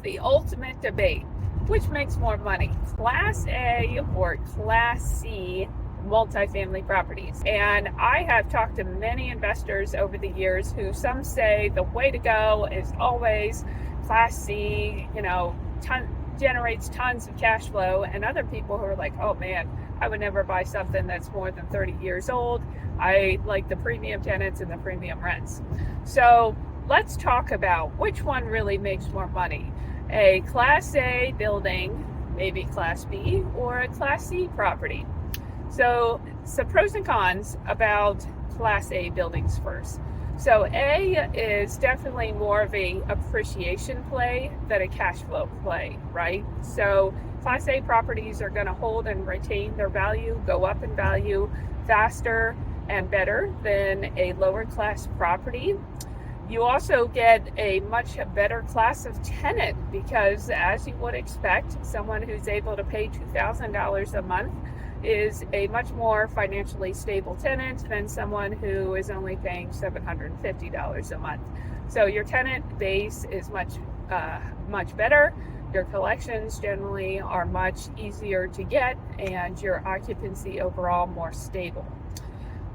the ultimate debate. Which makes more money, Class A or Class C multifamily properties? And I have talked to many investors over the years who some say the way to go is always Class C, generates tons of cash flow, and other people who are like, oh man, I would never buy something that's more than 30 years old. I like the premium tenants and the premium rents. So let's talk about which one really makes more money. A Class A building, maybe Class B, or a Class C property. So some pros and cons about Class A buildings first. So A is definitely more of a appreciation play than a cash flow play, right? So Class A properties are going to hold and retain their value, go up in value faster and better than a lower class property. You also get a much better class of tenant because, as you would expect, someone who's able to pay $2,000 a month is a much more financially stable tenant than someone who is only paying $750 a month. So your tenant base is much better. Your collections generally are much easier to get, and your occupancy overall more stable.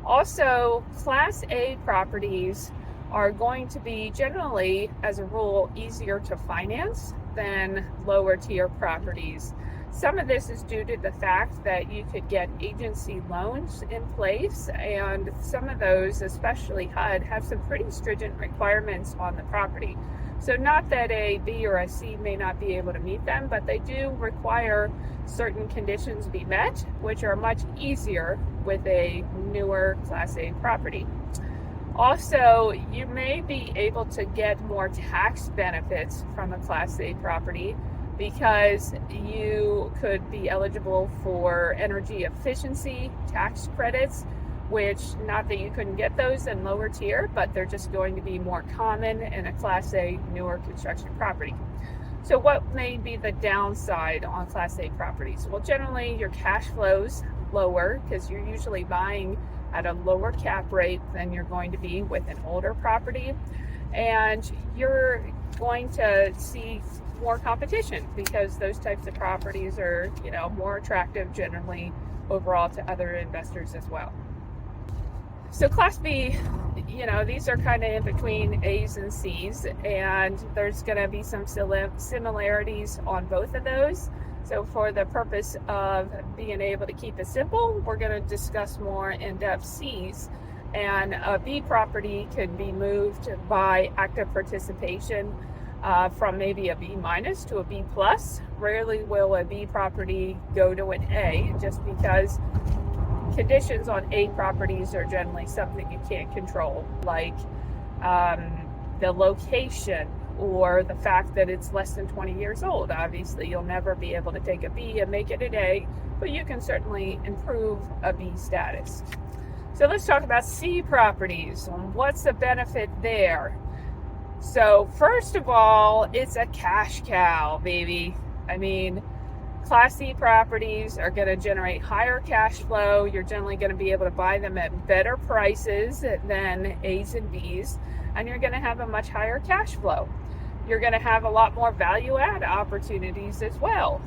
Also, Class A properties are going to be generally, as a rule, easier to finance than lower tier properties. Some of this is due to the fact that you could get agency loans in place, and some of those, especially HUD, have some pretty stringent requirements on the property. So not that a B or a C may not be able to meet them, but they do require certain conditions be met, which are much easier with a newer Class A property. Also, you may be able to get more tax benefits from a Class A property because you could be eligible for energy efficiency tax credits, which, not that you couldn't get those in lower tier, but they're just going to be more common in a Class A newer construction property. So what may be the downside on Class A properties? Well, generally your cash flow's lower because you're usually buying at a lower cap rate than you're going to be with an older property, and you're going to see more competition because those types of properties are, more attractive generally overall to other investors as well. So Class B, these are kind of in between A's and C's, and there's going to be some similarities on both of those. So for the purpose of being able to keep it simple, we're going to discuss more in-depth C's. And a B property can be moved by active participation from maybe a B minus to a B plus. Rarely will a B property go to an A, just because conditions on A properties are generally something you can't control, like the location or the fact that it's less than 20 years old. Obviously, you'll never be able to take a B and make it an A, but you can certainly improve a B status. So let's talk about C properties. What's the benefit there? So first of all, it's a cash cow, baby. Class C properties are going to generate higher cash flow. You're generally going to be able to buy them at better prices than A's and B's, and you're going to have a much higher cash flow. You're going to have a lot more value add opportunities as well.